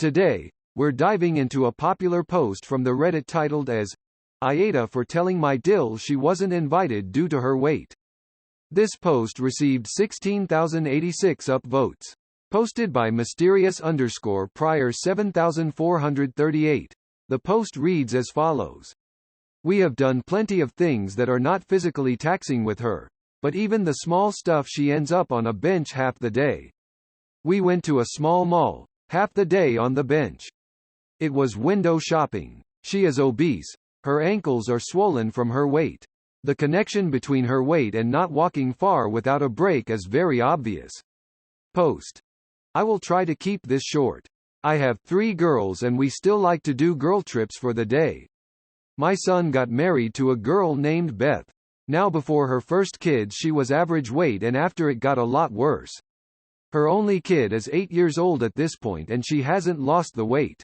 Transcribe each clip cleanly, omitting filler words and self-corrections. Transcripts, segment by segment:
Today, we're diving into a popular post from the Reddit titled as, "I ate a for telling my dill she wasn't invited due to her weight." This post received 16,086 upvotes. Posted by mysterious_prior 7438. The post reads as follows. We have done plenty of things that are not physically taxing with her, but even the small stuff she ends up on a bench half the day. We went to a small mall, half the day on the bench. It was window shopping. She is obese. Her ankles are swollen from her weight. The connection between her weight and not walking far without a break is very obvious. Post. I will try to keep this short. I have 3 girls and we still like to do girl trips for the day. My son got married to a girl named Beth. Now before her first kid she was average weight and after it got a lot worse. Her only kid is 8 years old at this point and she hasn't lost the weight.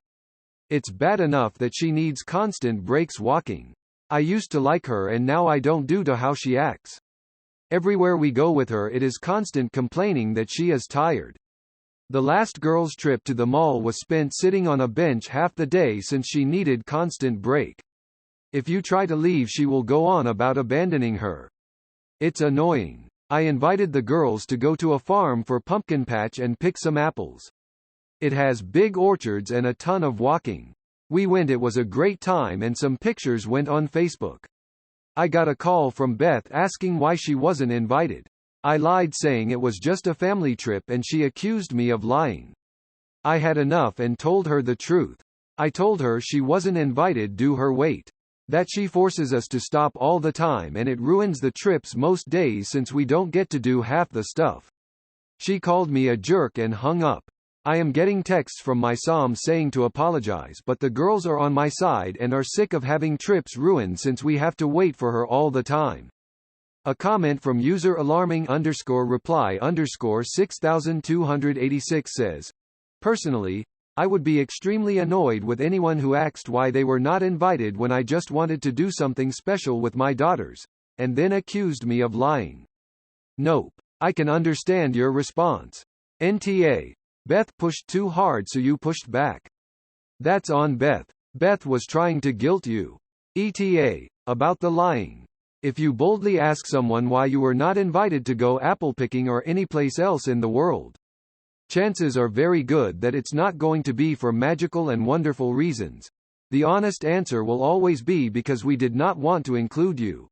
It's bad enough that she needs constant breaks walking. I used to like her and now I don't due to how she acts. Everywhere we go with her it is constant complaining that she is tired. The last girls' trip to the mall was spent sitting on a bench half the day since she needed constant break. If you try to leave she will go on about abandoning her. It's annoying. I invited the girls to go to a farm for pumpkin patch and pick some apples. It has big orchards and a ton of walking. We went. It was a great time and some pictures went on Facebook. I got a call from Beth asking why she wasn't invited. I lied saying it was just a family trip and she accused me of lying. I had enough and told her the truth. I told her she wasn't invited due her weight. That she forces us to stop all the time and it ruins the trips most days since we don't get to do half the stuff. She called me a jerk and hung up. I am getting texts from my SOM saying to apologize but the girls are on my side and are sick of having trips ruined since we have to wait for her all the time. A comment from user alarming_reply_6286 says, personally, I would be extremely annoyed with anyone who asked why they were not invited when I just wanted to do something special with my daughters, and then accused me of lying. Nope. I can understand your response. NTA. Beth pushed too hard so you pushed back. That's on Beth. Beth was trying to guilt you. ETA. About the lying. If you boldly ask someone why you were not invited to go apple picking or anyplace else in the world, chances are very good that it's not going to be for magical and wonderful reasons. The honest answer will always be because we did not want to include you.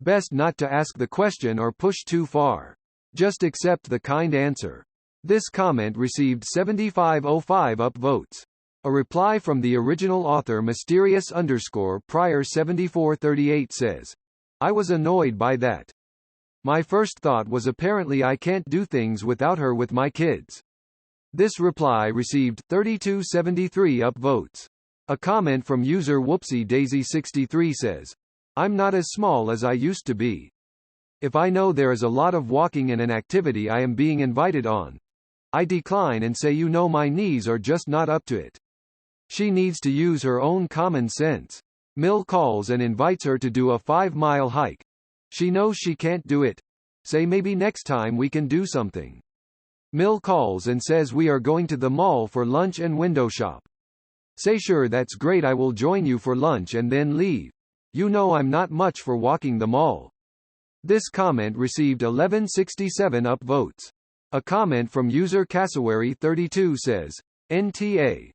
Best not to ask the question or push too far. Just accept the kind answer. This comment received 7505 upvotes. A reply from the original author mysterious_prior 7438 says, I was annoyed by that. My first thought was apparently I can't do things without her with my kids. This reply received 3273 upvotes. A comment from user Whoopsie Daisy 63 says, I'm not as small as I used to be. If I know there is a lot of walking in an activity I am being invited on, I decline and say my knees are just not up to it. She needs to use her own common sense. Mill calls and invites her to do a 5-mile hike. She knows she can't do it. Say maybe next time we can do something. Mill calls and says we are going to the mall for lunch and window shop. Say sure, that's great, I will join you for lunch and then leave. I'm not much for walking the mall. This comment received 1167 upvotes. A comment from user Cassowary32 says, NTA.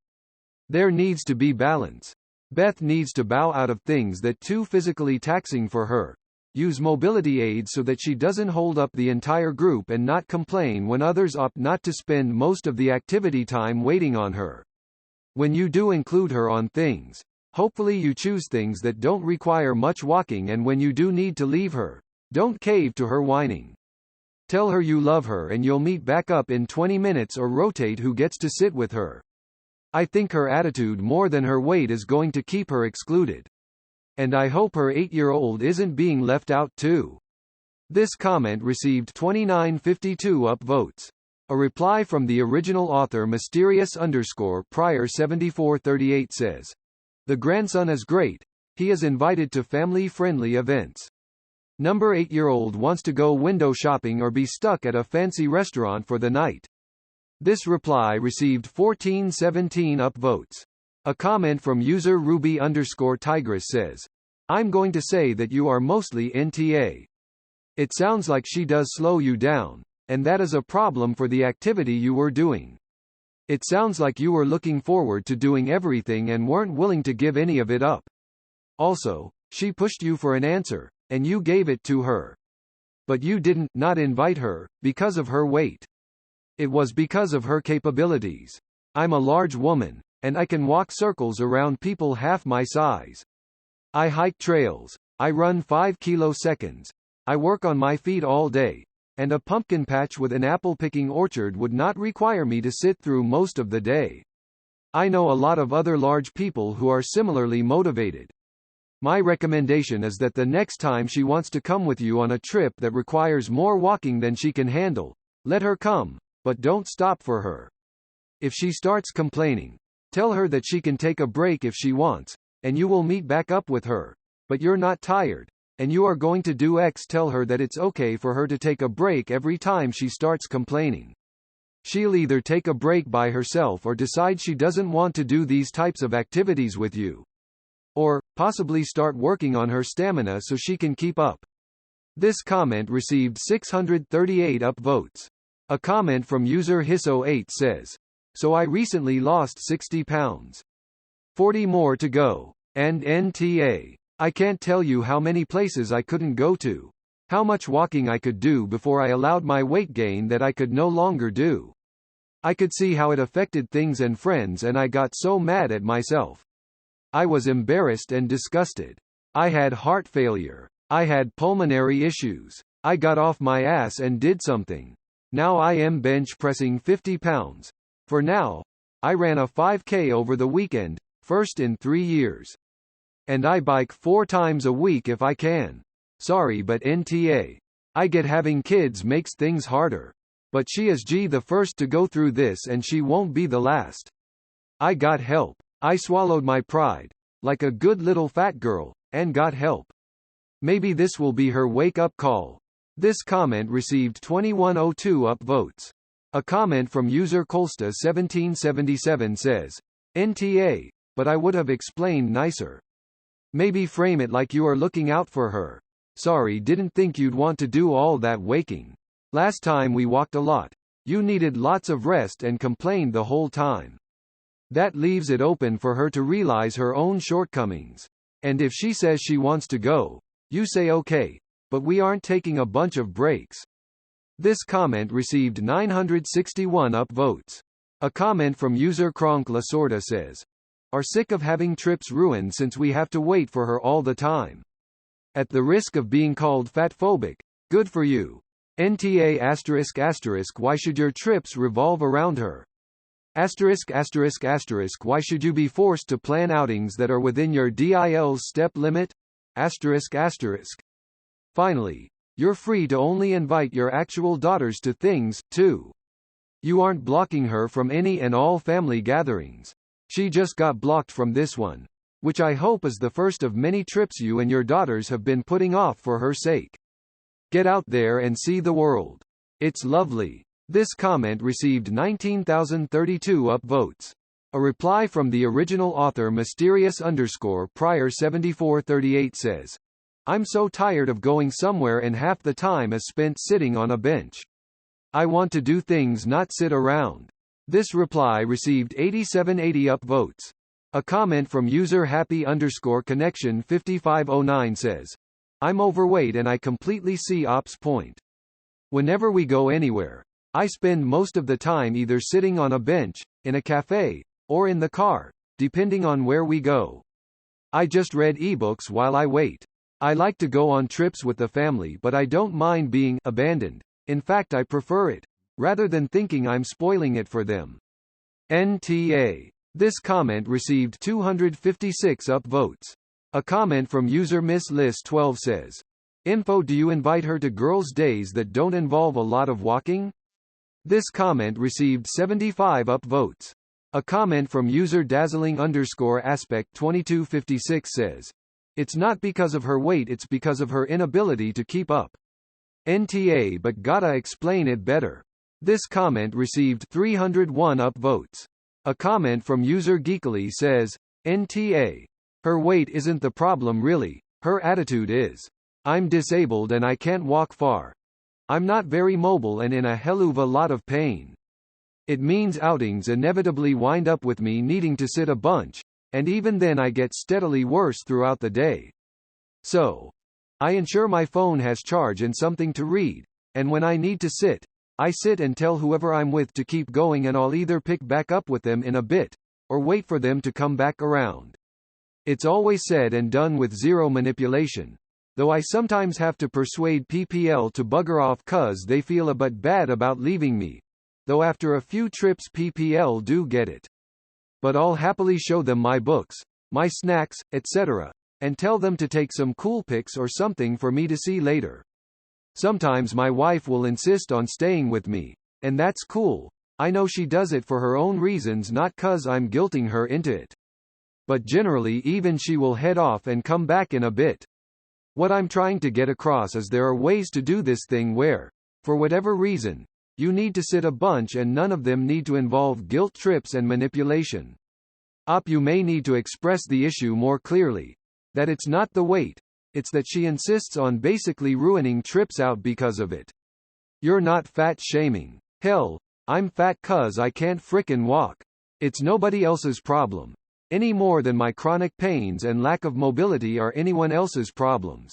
There needs to be balance. Beth needs to bow out of things that too physically taxing for her. Use mobility aids so that she doesn't hold up the entire group and not complain when others opt not to spend most of the activity time waiting on her. When you do include her on things, hopefully you choose things that don't require much walking, and when you do need to leave her, don't cave to her whining. Tell her you love her and you'll meet back up in 20 minutes or rotate who gets to sit with her. I think her attitude more than her weight is going to keep her excluded. And I hope her 8-year-old isn't being left out too. This comment received 2952 upvotes. A reply from the original author mysterious_prior 7438 says, the grandson is great. He is invited to family-friendly events. Number 8-year-old wants to go window shopping or be stuck at a fancy restaurant for the night. This reply received 1417 upvotes. A comment from user Ruby_Tigress says, I'm going to say that you are mostly NTA. It sounds like she does slow you down, and that is a problem for the activity you were doing. It sounds like you were looking forward to doing everything and weren't willing to give any of it up. Also, she pushed you for an answer, and you gave it to her. But you didn't not invite her, because of her weight. It was because of her capabilities. I'm a large woman, and I can walk circles around people half my size. I hike trails. I run 5 kiloseconds. I work on my feet all day. And a pumpkin patch with an apple-picking orchard would not require me to sit through most of the day. I know a lot of other large people who are similarly motivated. My recommendation is that the next time she wants to come with you on a trip that requires more walking than she can handle, let her come, but don't stop for her. If she starts complaining, tell her that she can take a break if she wants, and you will meet back up with her. But you're not tired, and you are going to do X. Tell her that it's okay for her to take a break every time she starts complaining. She'll either take a break by herself or decide she doesn't want to do these types of activities with you. Or, possibly start working on her stamina so she can keep up. This comment received 638 upvotes. A comment from user Hisso8 says, So I recently lost 60 pounds. 40 more to go. And NTA. I can't tell you how many places I couldn't go to. How much walking I could do before I allowed my weight gain that I could no longer do. I could see how it affected things and friends, and I got so mad at myself. I was embarrassed and disgusted. I had heart failure. I had pulmonary issues. I got off my ass and did something. Now I am bench pressing 50 pounds. For now, I ran a 5K over the weekend, first in 3 years. And I bike 4 times a week if I can. Sorry, but NTA. I get having kids makes things harder. But she is the first to go through this, and she won't be the last. I got help. I swallowed my pride, like a good little fat girl, and got help. Maybe this will be her wake-up call. This comment received 2102 upvotes. A comment from user Colsta1777 says, NTA, but I would have explained nicer. Maybe frame it like you are looking out for her. Sorry, didn't think you'd want to do all that waking. Last time we walked a lot. You needed lots of rest and complained the whole time. That leaves it open for her to realize her own shortcomings. And if she says she wants to go, you say okay, but we aren't taking a bunch of breaks. This comment received 961 upvotes. A comment from user Kronk Lasorda says, Are sick of having trips ruined since we have to wait for her all the time. At the risk of being called fatphobic, good for you. NTA ***, why should your trips revolve around her? ****, why should you be forced to plan outings that are within your DIL's step limit? ***. Finally, you're free to only invite your actual daughters to things, too. You aren't blocking her from any and all family gatherings. She just got blocked from this one, which I hope is the first of many trips you and your daughters have been putting off for her sake. Get out there and see the world. It's lovely. This comment received 19,032 upvotes. A reply from the original author mysterious_prior7438 says, I'm so tired of going somewhere and half the time is spent sitting on a bench. I want to do things, not sit around. This reply received 8780 upvotes. A comment from user happy_connection5509 says, I'm overweight and I completely see Op's point. Whenever we go anywhere, I spend most of the time either sitting on a bench, in a cafe, or in the car, depending on where we go. I just read ebooks while I wait. I like to go on trips with the family, but I don't mind being abandoned. In fact, I prefer it, rather than thinking I'm spoiling it for them. NTA. This comment received 256 upvotes. A comment from user MissList12 says, Info, do you invite her to girls' days that don't involve a lot of walking? This comment received 75 upvotes. A comment from user dazzling_aspect2256 says, It's not because of her weight, it's because of her inability to keep up. NTA, but gotta explain it better. This comment received 301 upvotes. A comment from user Geekily says, NTA. Her weight isn't the problem really, her attitude is. I'm disabled and I can't walk far. I'm not very mobile and in a helluva lot of pain. It means outings inevitably wind up with me needing to sit a bunch, and even then I get steadily worse throughout the day. So, I ensure my phone has charge and something to read, and when I need to sit, I sit and tell whoever I'm with to keep going, and I'll either pick back up with them in a bit, or wait for them to come back around. It's always said and done with zero manipulation, though I sometimes have to persuade PPL to bugger off cause they feel a bit bad about leaving me, though after a few trips PPL do get it. But I'll happily show them my books, my snacks, etc., and tell them to take some cool pics or something for me to see later. Sometimes my wife will insist on staying with me, and that's cool. I know she does it for her own reasons, not cause I'm guilting her into it. But generally even she will head off and come back in a bit. What I'm trying to get across is there are ways to do this thing where, for whatever reason, you need to sit a bunch and none of them need to involve guilt trips and manipulation. You may need to express the issue more clearly. That it's not the weight, it's that she insists on basically ruining trips out because of it. You're not fat shaming. Hell, I'm fat cuz I can't frickin' walk. It's nobody else's problem. Any more than my chronic pains and lack of mobility are anyone else's problems.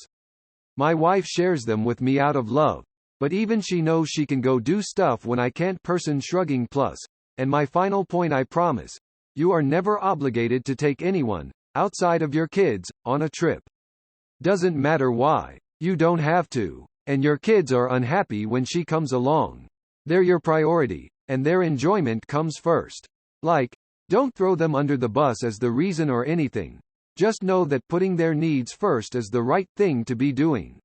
My wife shares them with me out of love, but even she knows she can go do stuff when I can't. Person shrugging plus. And my final point, I promise. You are never obligated to take anyone, outside of your kids, on a trip. Doesn't matter why. You don't have to. And your kids are unhappy when she comes along. They're your priority, and their enjoyment comes first. Like, don't throw them under the bus as the reason or anything. Just know that putting their needs first is the right thing to be doing.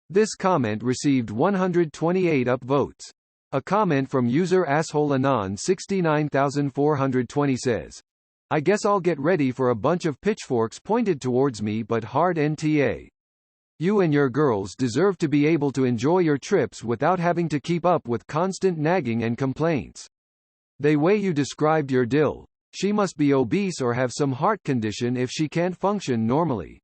This comment received 128 upvotes. A comment from user AssholeAnon 69420 says, I guess I'll get ready for a bunch of pitchforks pointed towards me, but hard NTA. You and your girls deserve to be able to enjoy your trips without having to keep up with constant nagging and complaints. The way you described your dill, she must be obese or have some heart condition if she can't function normally.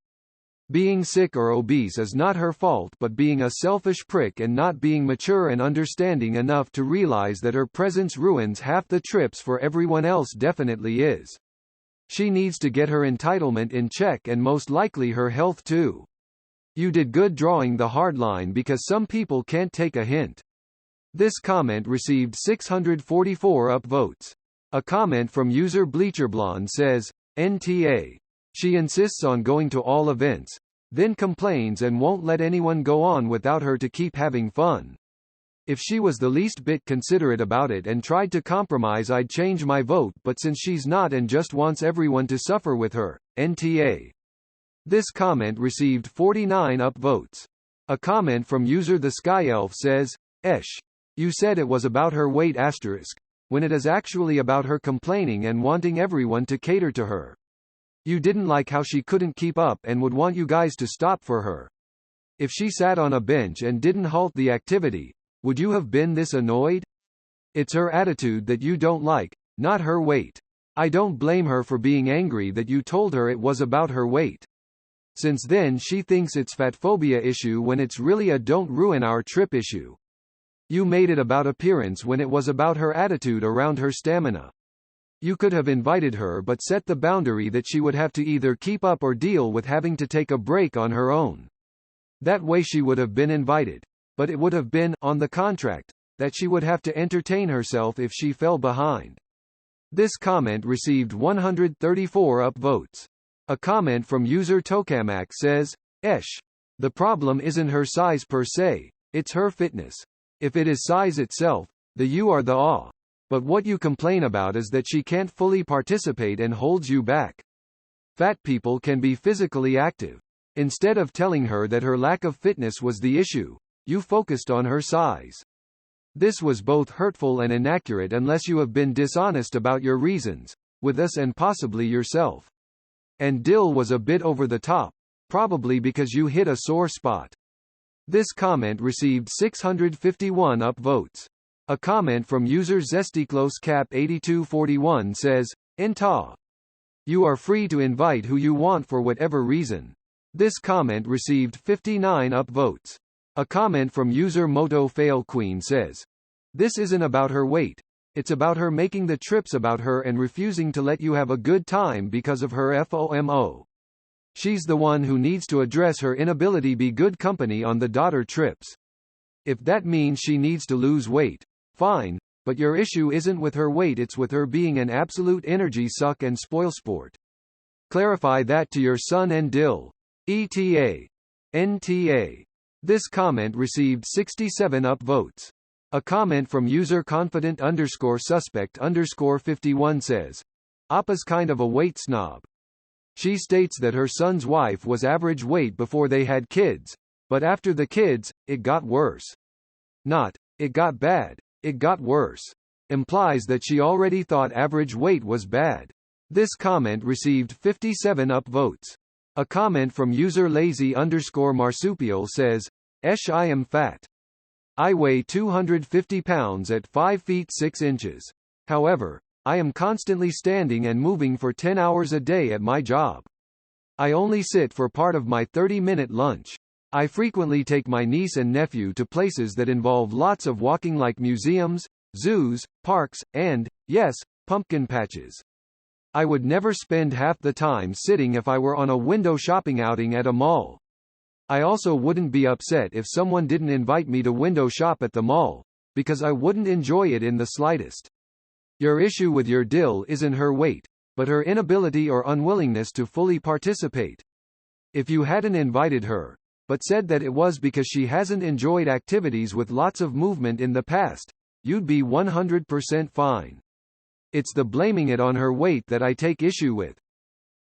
Being sick or obese is not her fault, but being a selfish prick and not being mature and understanding enough to realize that her presence ruins half the trips for everyone else definitely is. She needs to get her entitlement in check and most likely her health too. You did good drawing the hard line because some people can't take a hint. This comment received 644 upvotes. A comment from user BleacherBlonde says, NTA. She insists on going to all events, then complains and won't let anyone go on without her to keep having fun. If she was the least bit considerate about it and tried to compromise, I'd change my vote, but since she's not and just wants everyone to suffer with her, NTA. This comment received 49 upvotes. A comment from user The Sky Elf says, Esh. You said it was about her weight asterisk, when it is actually about her complaining and wanting everyone to cater to her. You didn't like how she couldn't keep up and would want you guys to stop for her. If she sat on a bench and didn't halt the activity, would you have been this annoyed? It's her attitude that you don't like, not her weight. I don't blame her for being angry that you told her it was about her weight. Since then she thinks it's fatphobia issue when it's really a don't ruin our trip issue. You made it about appearance when it was about her attitude around her stamina. You could have invited her but set the boundary that she would have to either keep up or deal with having to take a break on her own. That way she would have been invited. But it would have been, on the contract, that she would have to entertain herself if she fell behind. This comment received 134 upvotes. A comment from user Tokamak says, Esh. The problem isn't her size per se, it's her fitness. If it is size itself, the you are the awe. But what you complain about is that she can't fully participate and holds you back. Fat people can be physically active. Instead of telling her that her lack of fitness was the issue, you focused on her size. This was both hurtful and inaccurate unless you have been dishonest about your reasons, with us and possibly yourself. And Dill was a bit over the top, probably because you hit a sore spot. This comment received 651 upvotes. A comment from user ZestyCloseCap8241 says, "Enta. You are free to invite who you want for whatever reason." This comment received 59 upvotes. A comment from user Moto Fail Queen says, "This isn't about her weight. It's about her making the trips about her and refusing to let you have a good time because of her FOMO. She's the one who needs to address her inability be good company on the daughter trips. If that means she needs to lose weight, fine, but your issue isn't with her weight, it's with her being an absolute energy suck and spoilsport. Clarify that to your son and Dill. ETA. NTA." This comment received 67 upvotes. A comment from user confident_suspect_51 says, "Appa's kind of a weight snob. She states that her son's wife was average weight before they had kids, but after the kids, it got worse. Not, it got bad, it got worse. Implies that she already thought average weight was bad." This comment received 57 upvotes. A comment from user lazy_marsupial says, "Esh, I am fat. I weigh 250 pounds at 5 feet 6 inches. However, I am constantly standing and moving for 10 hours a day at my job. I only sit for part of my 30-minute lunch. I frequently take my niece and nephew to places that involve lots of walking like museums, zoos, parks, and, yes, pumpkin patches. I would never spend half the time sitting if I were on a window shopping outing at a mall. I also wouldn't be upset if someone didn't invite me to window shop at the mall, because I wouldn't enjoy it in the slightest. Your issue with your Dill isn't her weight, but her inability or unwillingness to fully participate. If you hadn't invited her, but said that it was because she hasn't enjoyed activities with lots of movement in the past, you'd be 100% fine. It's the blaming it on her weight that I take issue with.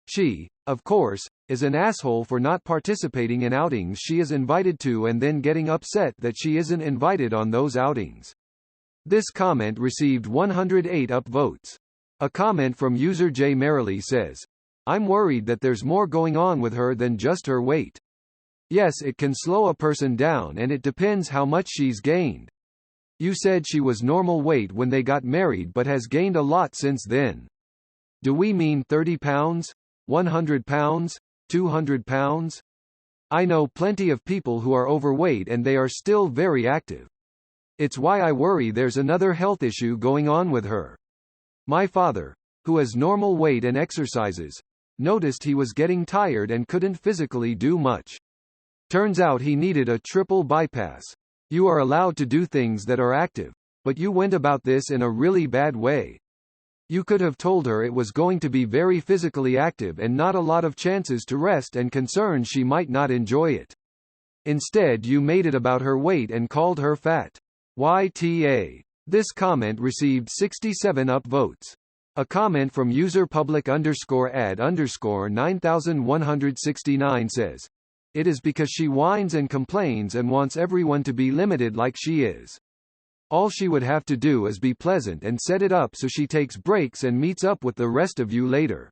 She, of course, is an asshole for not participating in outings she is invited to and then getting upset that she isn't invited on those outings." This comment received 108 upvotes. A comment from user J Merrily says, "I'm worried that there's more going on with her than just her weight. Yes, it can slow a person down and it depends how much she's gained. You said she was normal weight when they got married but has gained a lot since then. Do we mean 30 pounds? 100 pounds? 200 pounds? I know plenty of people who are overweight and they are still very active. It's why I worry there's another health issue going on with her. My father, who has normal weight and exercises, noticed he was getting tired and couldn't physically do much. Turns out he needed a triple bypass. You are allowed to do things that are active, but you went about this in a really bad way. You could have told her it was going to be very physically active and not a lot of chances to rest and concerned she might not enjoy it. Instead you made it about her weight and called her fat. YTA. This comment received 67 upvotes. A comment from user public_ad_9169 says, "It is because she whines and complains and wants everyone to be limited like she is. All she would have to do is be pleasant and set it up so she takes breaks and meets up with the rest of you later.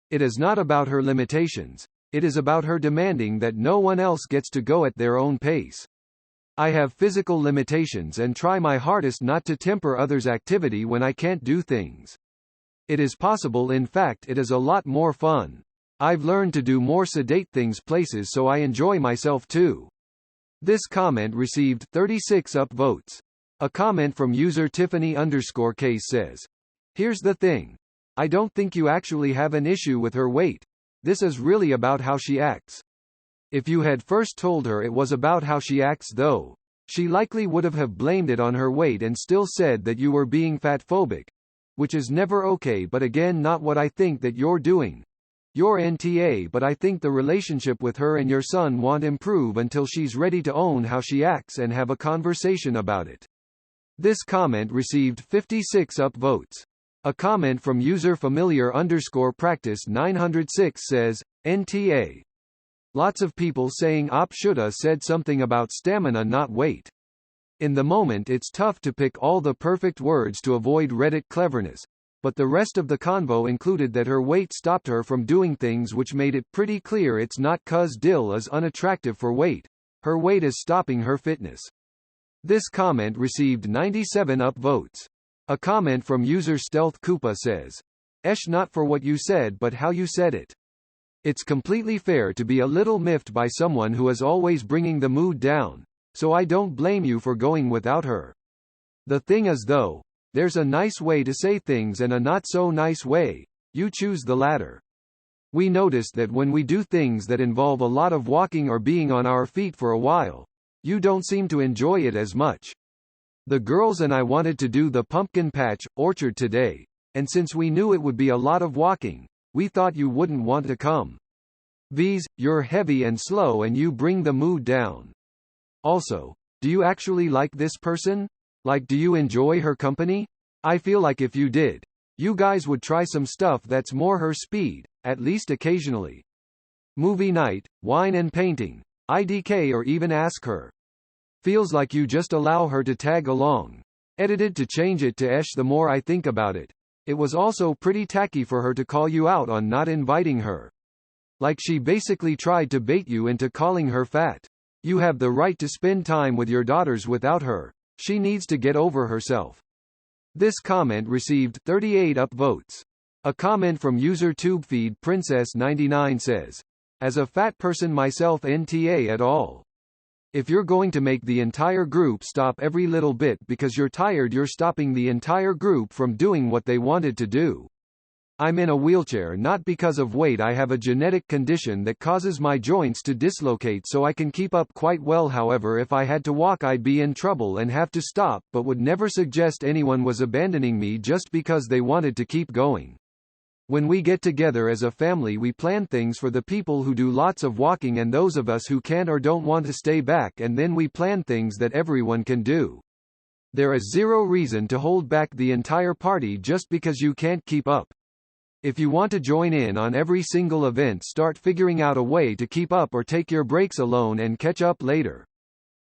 It is not about her limitations, it is about her demanding that no one else gets to go at their own pace. I have physical limitations and try my hardest not to temper others' activity when I can't do things. It is possible, in fact it is a lot more fun. I've learned to do more sedate things places so I enjoy myself too." This comment received 36 upvotes. A comment from user Tiffany_case says, "Here's the thing. I don't think you actually have an issue with her weight. This is really about how she acts. If you had first told her it was about how she acts though, she likely would have blamed it on her weight and still said that you were being fatphobic. Which is never okay, but again not what I think that you're doing. You're NTA, but I think the relationship with her and your son won't improve until she's ready to own how she acts and have a conversation about it." This comment received 56 upvotes. A comment from user familiar_practice 906 says, "NTA. Lots of people saying op shoulda said something about stamina not weight. In the moment it's tough to pick all the perfect words to avoid Reddit cleverness, but the rest of the convo included that her weight stopped her from doing things which made it pretty clear it's not 'cause Dill is unattractive for weight. Her weight is stopping her fitness. This comment received 97 upvotes. A comment from user Stealth Koopa says, "Esh, not for what you said but how you said it. It's completely fair to be a little miffed by someone who is always bringing the mood down, so I don't blame you for going without her. The thing is though, there's a nice way to say things and a not so nice way. You choose the latter. We noticed that when we do things that involve a lot of walking or being on our feet for a while, you don't seem to enjoy it as much. The girls and I wanted to do the pumpkin patch orchard today, and since we knew it would be a lot of walking, we thought you wouldn't want to come. V's, you're heavy and slow and you bring the mood down. Also, do you actually like this person? Like, do you enjoy her company? I feel like if you did, you guys would try some stuff that's more her speed, at least occasionally. Movie night, wine and painting, IDK, or even ask her. Feels like you just allow her to tag along. Edited to change it to Esh. The more I think about it, it was also pretty tacky for her to call you out on not inviting her. Like she basically tried to bait you into calling her fat. You have the right to spend time with your daughters without her. She needs to get over herself." This comment received 38 upvotes. A comment from user TubeFeed Princess99 says, "As a fat person myself, NTA at all. If you're going to make the entire group stop every little bit because you're tired, you're stopping the entire group from doing what they wanted to do. I'm in a wheelchair not because of weight. I have a genetic condition that causes my joints to dislocate, so I can keep up quite well. However, if I had to walk, I'd be in trouble and have to stop, but would never suggest anyone was abandoning me just because they wanted to keep going. When we get together as a family, we plan things for the people who do lots of walking and those of us who can't or don't want to stay back, and then we plan things that everyone can do. There is zero reason to hold back the entire party just because you can't keep up. If you want to join in on every single event, start figuring out a way to keep up or take your breaks alone and catch up later."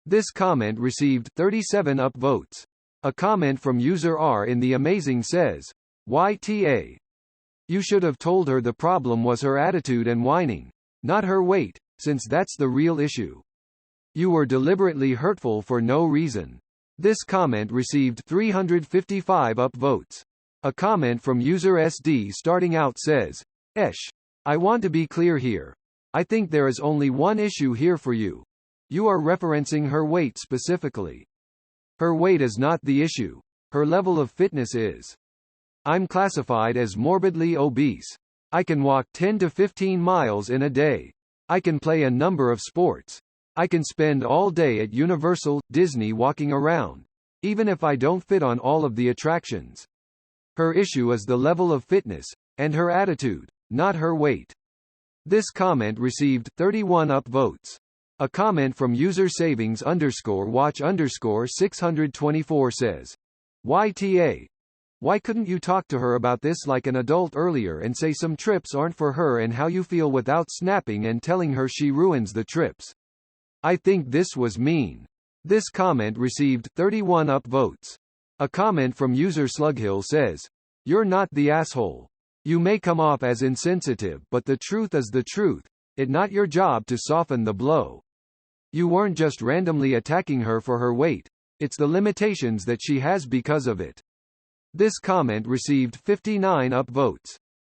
This comment received 37 upvotes. A comment from user R in the Amazing says, "YTA. You should have told her the problem was her attitude and whining, not her weight, since that's the real issue. You were deliberately hurtful for no reason." This comment received 355 upvotes. A comment from user SD starting out says, "Esh. I want to be clear here. I think there is only one issue here for you. You are referencing her weight specifically. Her weight is not the issue. Her level of fitness is. I'm classified as morbidly obese. I can walk 10 to 15 miles in a day. I can play a number of sports. I can spend all day at Universal, Disney walking around, even if I don't fit on all of the attractions. Her issue is the level of fitness, and her attitude, not her weight." This comment received 31 upvotes. A comment from user savings_watch_624 says, "YTA. Why couldn't you talk to her about this like an adult earlier and say some trips aren't for her and how you feel without snapping and telling her she ruins the trips? I think this was mean." This comment received 31 upvotes. A comment from user Slughill says, "You're not the asshole. You may come off as insensitive, but the truth is the truth. It's not your job to soften the blow. You weren't just randomly attacking her for her weight. It's the limitations that she has because of it." This comment received 59 upvotes.